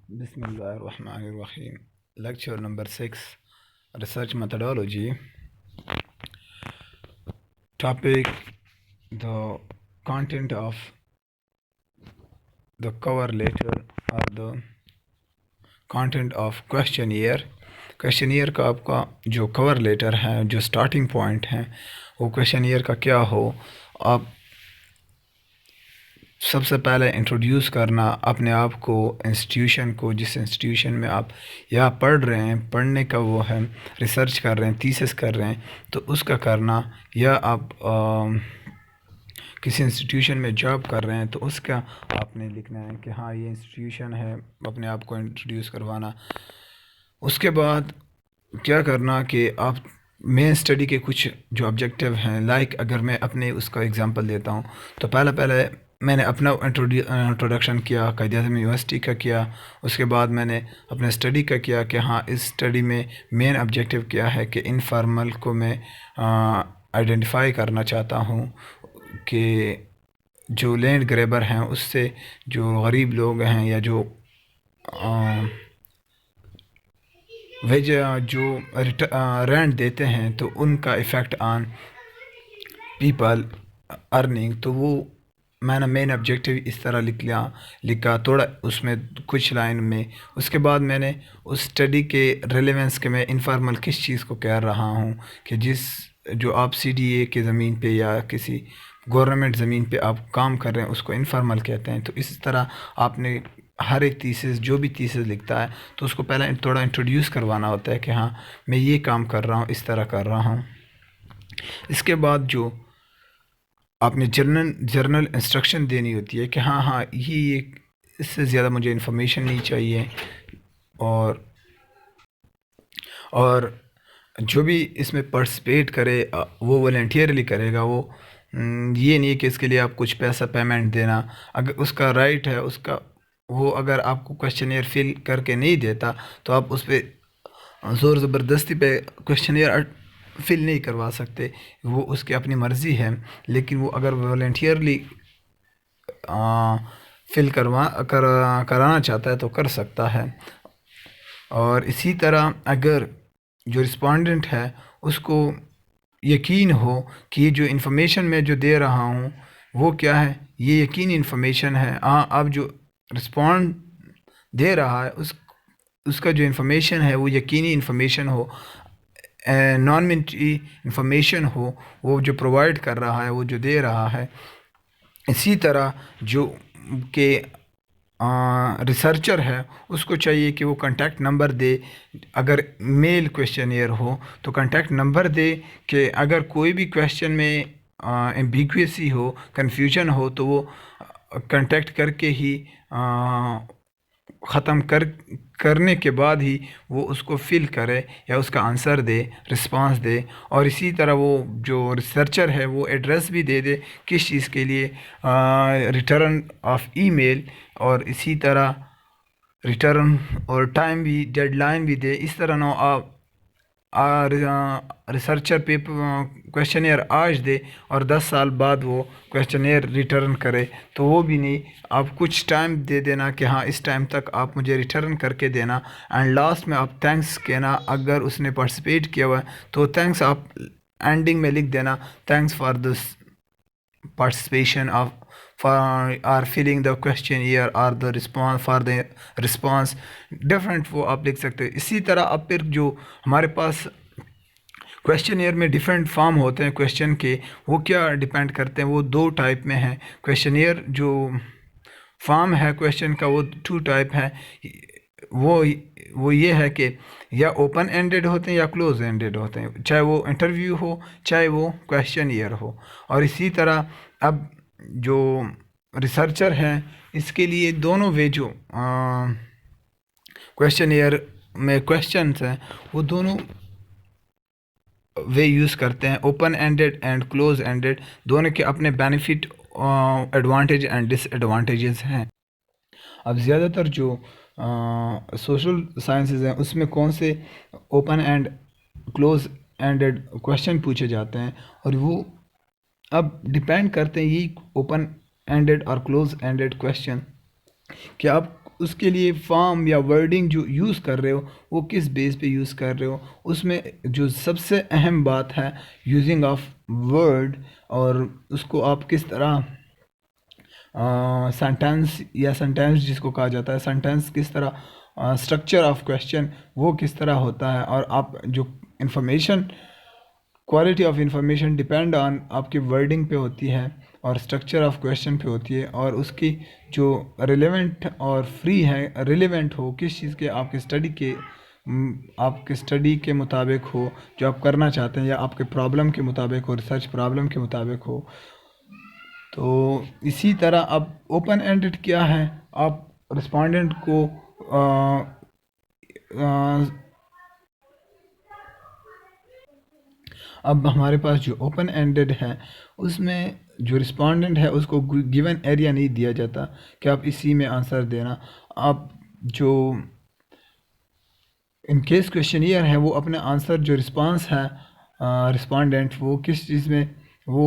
Bismillahirrahmanirrahim. Lecture number 6, Research Methodology. Topic: the content of the cover letter or the content of questionnaire. Questionnaire का आपका जो cover letter है, जो starting point है, वो questionnaire का क्या हो। आप सबसे पहले इंट्रोड्यूस करना अपने आप को, इंस्टीट्यूशन को, जिस इंस्टीट्यूशन में आप या पढ़ रहे हैं, पढ़ने का वो है, रिसर्च कर रहे हैं, थीसिस कर रहे हैं, तो उसका करना, या आप किसी इंस्टीट्यूशन में जॉब कर रहे हैं तो उसका आपने लिखना है कि हाँ ये इंस्टीट्यूशन है, अपने आप को इंट्रोड्यूस करवाना। उसके बाद क्या करना कि आप मेन स्टडी के कुछ जो ऑब्जेक्टिव हैं, लाइक अगर मैं अपने उसका एग्जांपल देता हूँ तो पहले मैंने अपना इंट्रोडक्शन किया, कायद-ए-आज़म यूनिवर्सिटी का किया। उसके बाद मैंने अपने स्टडी का किया कि हाँ इस स्टडी में मेन ऑब्जेक्टिव क्या है, कि इनफॉर्मल को मैं आइडेंटिफाई करना चाहता हूँ कि जो लैंड ग्रैबर हैं उससे जो गरीब लोग हैं या जो जो रेंट देते हैं तो उनका इफ़ेक्ट ऑन पीपल अर्निंग, तो वो मैंने मेन ऑब्जेक्टिव इस तरह लिखा थोड़ा उसमें कुछ लाइन में। उसके बाद मैंने उस स्टडी के रेलेवेंस के मैं इनफॉर्मल किस चीज़ को कह रहा हूँ, कि जो आप CDA के ज़मीन पे या किसी गवर्नमेंट ज़मीन पे आप काम कर रहे हैं उसको इनफॉर्मल कहते हैं। तो इस तरह आपने हर एक थीसिस, जो भी थीसिस लिखता है तो उसको पहले थोड़ा इंट्रोड्यूस करवाना होता है कि हाँ मैं ये काम कर रहा हूँ, इस तरह कर रहा हूँ। इसके बाद जो आपने जर्नल इंस्ट्रक्शन देनी होती है कि हाँ ये इससे ज़्यादा मुझे इन्फॉर्मेशन नहीं चाहिए, और जो भी इसमें पार्टिसिपेट करे वो वॉलंटियरली करेगा। वो ये नहीं है कि इसके लिए आप कुछ पैसा पेमेंट देना, अगर उसका राइट है उसका, वो अगर आपको क्वेश्चनियर फिल करके नहीं देता तो आप उस पर ज़ोर ज़बरदस्ती पे क्वेश्चनियर फिल नहीं करवा सकते, वो उसकी अपनी मर्ज़ी है। लेकिन वो अगर वॉलंटियरली फिल कराना चाहता है तो कर सकता है। और इसी तरह अगर जो रिस्पोंडेंट है उसको यकीन हो कि ये जो इन्फॉर्मेशन मैं जो दे रहा हूँ वो क्या है, ये यकीनी इन्फॉर्मेशन है, अब जो रिस्पॉन्ड दे रहा है उसका जो इन्फॉर्मेशन है वो यकीनी इन्फॉर्मेशन हो, नॉन मिलिट्री इन्फॉर्मेशन हो, वो जो प्रोवाइड कर रहा है, वो जो दे रहा है। इसी तरह जो के रिसर्चर है उसको चाहिए कि वो कॉन्टैक्ट नंबर दे, अगर मेल क्वेश्चनियर हो तो कॉन्टैक्ट नंबर दे, कि अगर कोई भी क्वेश्चन में एम्बिग्युएसी हो, कन्फ्यूजन हो, तो वो कॉन्टैक्ट करके ही ख़त्म करने के बाद ही वो उसको फिल करे या उसका आंसर दे, रिस्पांस दे। और इसी तरह वो जो रिसर्चर है वो एड्रेस भी दे दे किस चीज़ के लिए, रिटर्न ऑफ ईमेल, और इसी तरह रिटर्न और टाइम भी, डेडलाइन भी दे। इस तरह ना आप रिसर्चर पेपर क्वेश्चनियर आज दे और 10 साल बाद वो क्वेश्चनियर रिटर्न करे, तो वो भी नहीं। आप कुछ टाइम दे देना कि हाँ इस टाइम तक आप मुझे रिटर्न करके देना, एंड लास्ट में आप थैंक्स कहना। अगर उसने पार्टिसिपेट किया हुआ है तो थैंक्स आप एंडिंग में लिख देना, thanks for this participation of for or filling the questionnaire or the response for the response different, वो आप लिख सकते हैं। इसी तरह अब फिर जो हमारे पास क्वेश्चनियर में डिफरेंट फॉर्म होते हैं क्वेश्चन के, वो क्या डिपेंड करते हैं, वो 2 टाइप में हैं। क्वेश्चनियर जो फॉर्म है क्वेश्चन का वो 2 टाइप है। वो ये है कि या ओपन एंडेड होते हैं या क्लोज एंडेड होते हैं, चाहे वो इंटरव्यू हो चाहे वो क्वेश्चनियर हो। और इसी तरह अब जो रिसर्चर हैं इसके लिए दोनों वे जो क्वेश्चनियर में क्वेश्चंस हैं वो दोनों वे यूज़ करते हैं, open ended and close ended. दोनों के अपने बेनिफिट, एडवांटेज एंड डिसएडवांटेजेस हैं। अब ज़्यादातर जो सोशल साइंसेज हैं उसमें कौन से open and close ended question पूछे जाते हैं, और वो अब डिपेंड करते हैं यही ओपन एंडेड और क्लोज एंडेड क्वेश्चन कि आप आप उसके लिए फॉर्म या वर्डिंग जो यूज़ कर रहे हो वो किस बेस पे यूज़ कर रहे हो, उसमें जो सबसे अहम बात है यूजिंग ऑफ वर्ड, और उसको आप किस तरह सेंटेंस या सेंटेंस जिसको कहा जाता है सेंटेंस किस तरह स्ट्रक्चर ऑफ क्वेश्चन वो किस तरह होता है, और आप जो information quality of information depend on आपकी वर्डिंग पे होती है और स्ट्रक्चर ऑफ क्वेश्चन पे होती है, और उसकी जो रिलेवेंट और फ्री है रिलेवेंट हो किस चीज़ के आपके स्टडी के मुताबिक हो जो आप करना चाहते हैं, या आपके प्रॉब्लम के मुताबिक हो, रिसर्च प्रॉब्लम के मुताबिक हो। तो इसी तरह अब ओपन एंडेड क्या है, आप रिस्पोंडेंट को अब हमारे पास जो ओपन एंडेड है उसमें जो रिस्पोंडेंट है उसको गिवन एरिया नहीं दिया जाता कि आप इसी में आंसर देना। आप जो इन केस क्वेश्चनियर है वो अपने आंसर जो रिस्पांस है रिस्पोंडेंट वो किस चीज़ में वो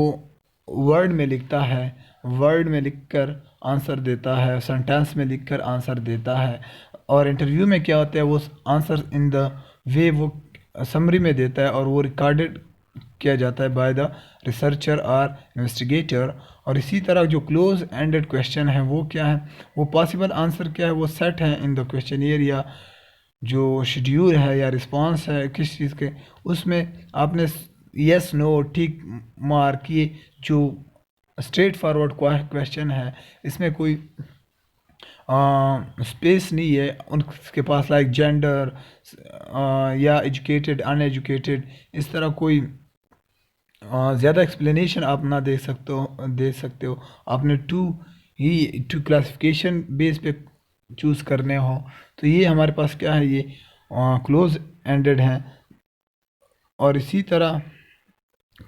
वर्ड में लिखता है, वर्ड में लिखकर आंसर देता है, सेंटेंस में लिखकर आंसर देता है, और इंटरव्यू में क्या होता है वो आंसर इन द वे वो समरी में देता है और वो रिकॉर्डेड किया जाता है बाय द रिसर्चर और इन्वेस्टिगेटर। और इसी तरह जो क्लोज एंडेड क्वेश्चन है वो क्या है, वो पॉसिबल आंसर क्या है वो सेट है इन द क्वेश्चनियर या जो शेड्यूल है या रिस्पांस है किस चीज़ के, उसमें आपने यस नो ठीक मार्क किए। जो स्ट्रेट फॉरवर्ड क्वेश्चन है इसमें कोई स्पेस नहीं है उनके पास, लाइक जेंडर या एजुकेटेड अनएजुकेटेड, इस तरह कोई ज़्यादा एक्सप्लेनेशन आप ना दे सकते हो। आपने टू क्लासिफिकेशन बेस पे चूज़ करने हो। तो ये हमारे पास क्या है, ये क्लोज एंडेड है। और इसी तरह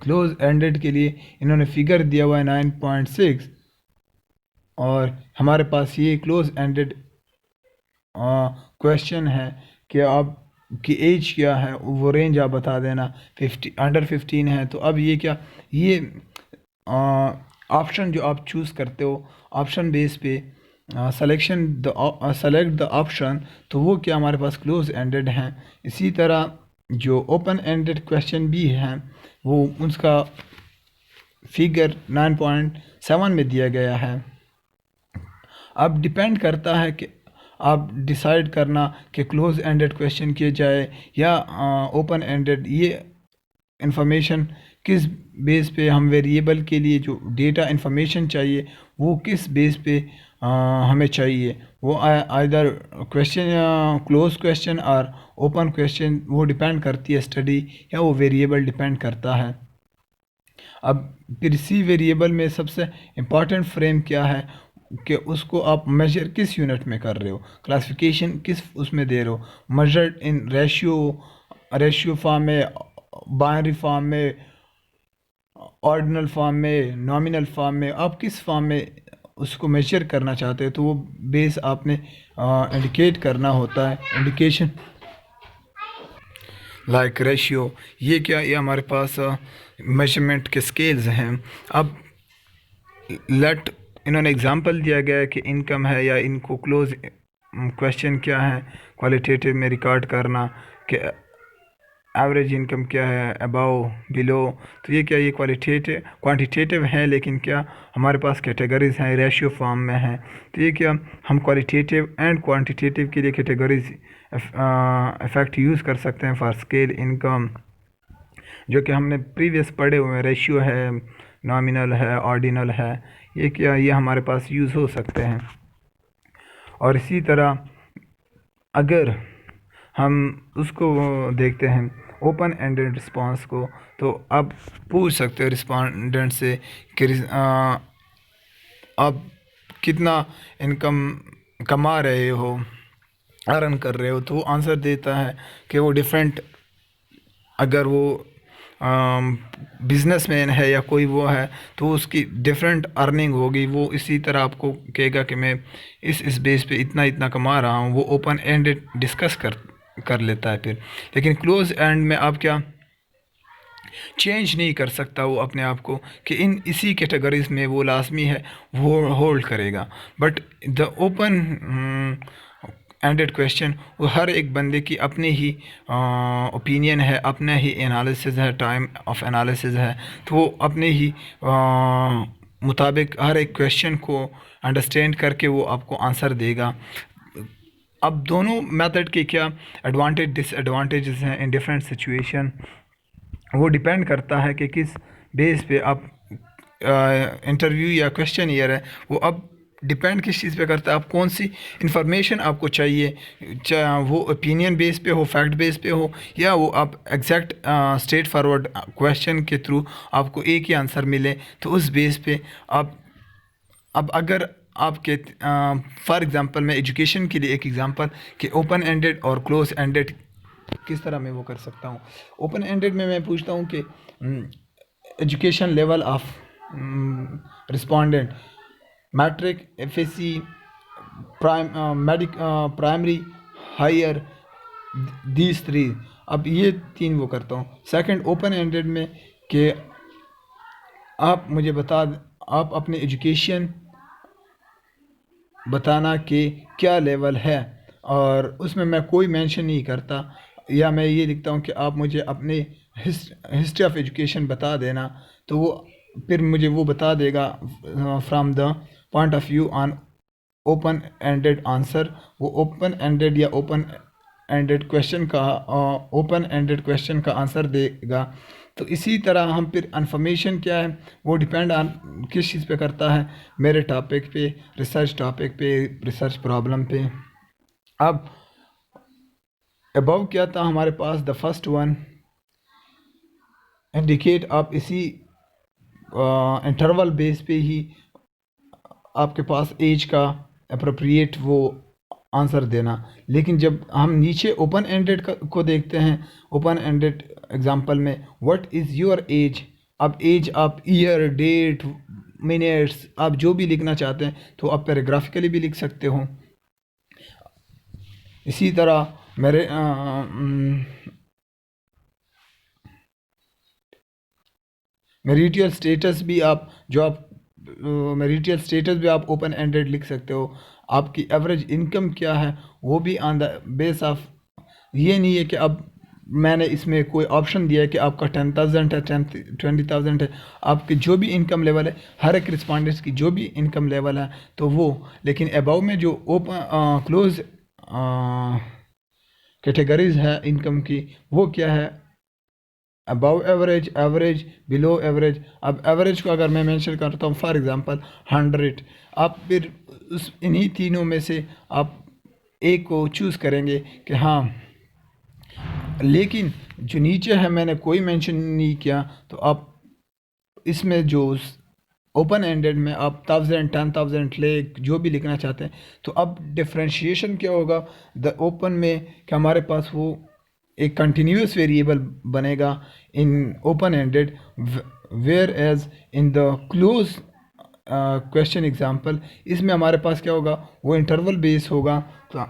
क्लोज एंडेड के लिए इन्होंने फिगर दिया हुआ है 9.6, और हमारे पास ये क्लोज एंडेड क्वेश्चन है कि आप की एज क्या है वो रेंज आप बता देना, 50 अंडर 15 है। तो अब ये क्या, ये ऑप्शन जो आप चूज़ करते हो ऑप्शन बेस पे सेलेक्ट द ऑप्शन, तो वो क्या हमारे पास क्लोज एंडेड हैं। इसी तरह जो ओपन एंडेड क्वेश्चन भी हैं वो उसका फिगर 9.7 में दिया गया है। अब डिपेंड करता है कि आप डिसाइड करना कि क्लोज एंडेड क्वेश्चन किए जाए या ओपन एंडेड। ये इंफॉर्मेशन किस बेस पे हम वेरिएबल के लिए जो डेटा इंफॉर्मेशन चाहिए वो किस बेस पे हमें चाहिए, वो आइदर क्वेश्चन क्लोज क्वेश्चन और ओपन क्वेश्चन, वो डिपेंड करती है स्टडी या वो वेरिएबल डिपेंड करता है। अब फिर इसी वेरिएबल में सबसे इम्पॉर्टेंट फ्रेम क्या है कि उसको आप मेजर किस यूनिट में कर रहे हो, क्लासिफिकेशन किस उसमें दे रहे हो, मेजर्ड इन रेशियो फॉर्म में, बाइनरी फॉर्म में, ऑर्डिनल फॉर्म में, नॉमिनल फॉर्म में, आप किस फॉर्म में उसको मेजर करना चाहते हो, तो वो बेस आपने इंडिकेट करना होता है। इंडिकेशन लाइक रेशियो, ये क्या, ये हमारे पास मेजरमेंट के स्केल्स हैं। अब लेट इन्होंने एग्जांपल दिया गया है कि इनकम है या इनको क्लोज क्वेश्चन क्या है क्वालिटेटिव में रिकॉर्ड करना कि एवरेज इनकम क्या है, अबाव, बिलो। तो ये क्या, ये क्वांटिटेटिव है, लेकिन क्या हमारे पास कैटेगरीज हैं, रेशियो फॉर्म में है। तो ये क्या, हम क्वालिटेटिव एंड क्वांटिटेटिव के लिए कैटेगरीज इफेक्ट यूज़ कर सकते हैं फॉर स्केल इनकम, जो कि हमने प्रीवियस पढ़े हुए हैं। रेशियो है, नॉमिनल है, ऑर्डिनल है, ये क्या, ये हमारे पास यूज़ हो सकते हैं। और इसी तरह अगर हम उसको देखते हैं ओपन एंडेड रिस्पांस को, तो आप पूछ सकते हो रिस्पोंडेंट से कि आप कितना इनकम कमा रहे हो, अर्न कर रहे हो, तो वो आंसर देता है कि वो डिफरेंट, अगर वो बिजनेसमैन है या कोई वो है तो उसकी डिफरेंट अर्निंग होगी। वो इसी तरह आपको कहेगा कि मैं इस बेस पे इतना इतना कमा रहा हूँ, वो ओपन एंडेड डिस्कस कर लेता है फिर। लेकिन क्लोज एंड में आप क्या चेंज नहीं कर सकता वो अपने आप को कि इन इसी कैटेगरीज में वो लाजमी है, वो होल्ड करेगा। But the open ended question वो हर एक बंदे की अपनी ही ओपिनियन है, अपना ही एनालिसिस है, टाइम ऑफ एनालिसिस है, तो वो अपने ही मुताबिक हर एक क्वेश्चन को अंडरस्टैंड करके वो आपको आंसर देगा। अब दोनों मेथड के क्या एडवांटेज डिसएडवांटेजेस हैं इन डिफरेंट सिचुएशन, वो डिपेंड करता है कि किस बेस पे आप इंटरव्यू या क्वेश्चन ईयर है, वो अब डिपेंड किस चीज़ पे करता है, आप कौन सी इंफॉर्मेशन आपको चाहिए, चाहे वो ओपिनियन बेस पे हो, फैक्ट बेस पे हो, या वो आप एग्जैक्ट स्ट्रेट फॉरवर्ड क्वेश्चन के थ्रू आपको एक ही आंसर मिले, तो उस बेस पे आप अब अगर आपके फॉर एग्ज़ाम्पल मैं एजुकेशन के लिए एक एग्ज़ाम्पल कि ओपन एंडेड और क्लोज एंडेड किस तरह मैं वो कर सकता हूँ। ओपन एंडेड में मैं पूछता हूँ कि education level of respondent, matric, FSc, primary, higher, these three, अब ये तीन वो करता हूँ। सेकंड ओपन एंडेड में कि आप मुझे आप अपने एजुकेशन बताना कि क्या लेवल है, और उसमें मैं कोई मेंशन नहीं करता, या मैं ये लिखता हूँ कि आप मुझे अपने हिस्ट्री ऑफ एजुकेशन बता देना, तो वो फिर मुझे वो बता देगा from the point of view on open ended answer. वो ओपन एंडेड या ओपन एंडेड क्वेश्चन का आंसर देगा। तो इसी तरह हम फिर इन्फॉर्मेशन क्या है वो डिपेंड ऑन किस चीज़ पे करता है, मेरे टॉपिक पे, रिसर्च टॉपिक पे, रिसर्च प्रॉब्लम पे। अब अबव क्या था हमारे पास, द फर्स्ट वन इंडिकेट, आप इसी इंटरवल बेस पे ही आपके पास एज का अप्रोप्रिएट वो आंसर देना। लेकिन जब हम नीचे ओपन एंडेड को देखते हैं, ओपन एंडेड एग्जांपल में व्हाट इज़ योर एज, अब एज आप ईयर, डेट, मिनट्स, आप जो भी लिखना चाहते हैं तो आप पैराग्राफिकली भी लिख सकते हो। इसी तरह मेरे मैरिटल स्टेटस भी आप मैरिटल स्टेटस भी आप ओपन एंडेड लिख सकते हो। आपकी एवरेज इनकम क्या है वो भी ऑन द बेस ऑफ, ये नहीं है कि अब मैंने इसमें कोई ऑप्शन दिया है कि आपका 10,000 है, 20,000 है, आपकी जो भी इनकम लेवल है, हर एक रिस्पॉन्डेंट्स की जो भी इनकम लेवल है तो वो। लेकिन अबव में जो ओपन क्लोज कैटेगरीज है इनकम की, वो क्या है, above average, average, below average. अब एवरेज को अगर मैं मेंशन करता हूँ फॉर एग्जांपल 100, आप फिर उस इन्हीं तीनों में से आप एक को चूज़ करेंगे कि हाँ, लेकिन जो नीचे है मैंने कोई मेंशन नहीं किया, तो आप इसमें जो ओपन एंडेड में आप 1000, 10,000, लेक जो भी लिखना चाहते हैं, तो अब डिफ्रेंशिएशन क्या होगा, द ओपन में कि हमारे पास वो एक कंटिन्यूस वेरिएबल बनेगा in open ended, where as in the close question example, इसमें हमारे पास क्या होगा, वो इंटरवल बेस होगा, तो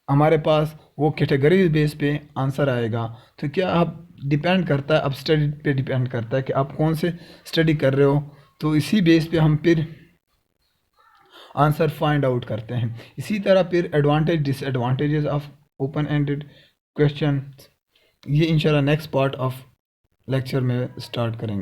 हमारे पास वो कैटेगरी बेस पे आंसर आएगा। तो क्या आप डिपेंड करता है, अब स्टडी पे डिपेंड करता है कि आप कौन से स्टडी कर रहे हो, तो इसी बेस पे हम फिर आंसर फाइंड आउट करते हैं। इसी तरह फिर advantage disadvantages of open ended question, ये इंशाल्लाह नेक्स्ट पार्ट ऑफ लेक्चर में स्टार्ट करेंगे।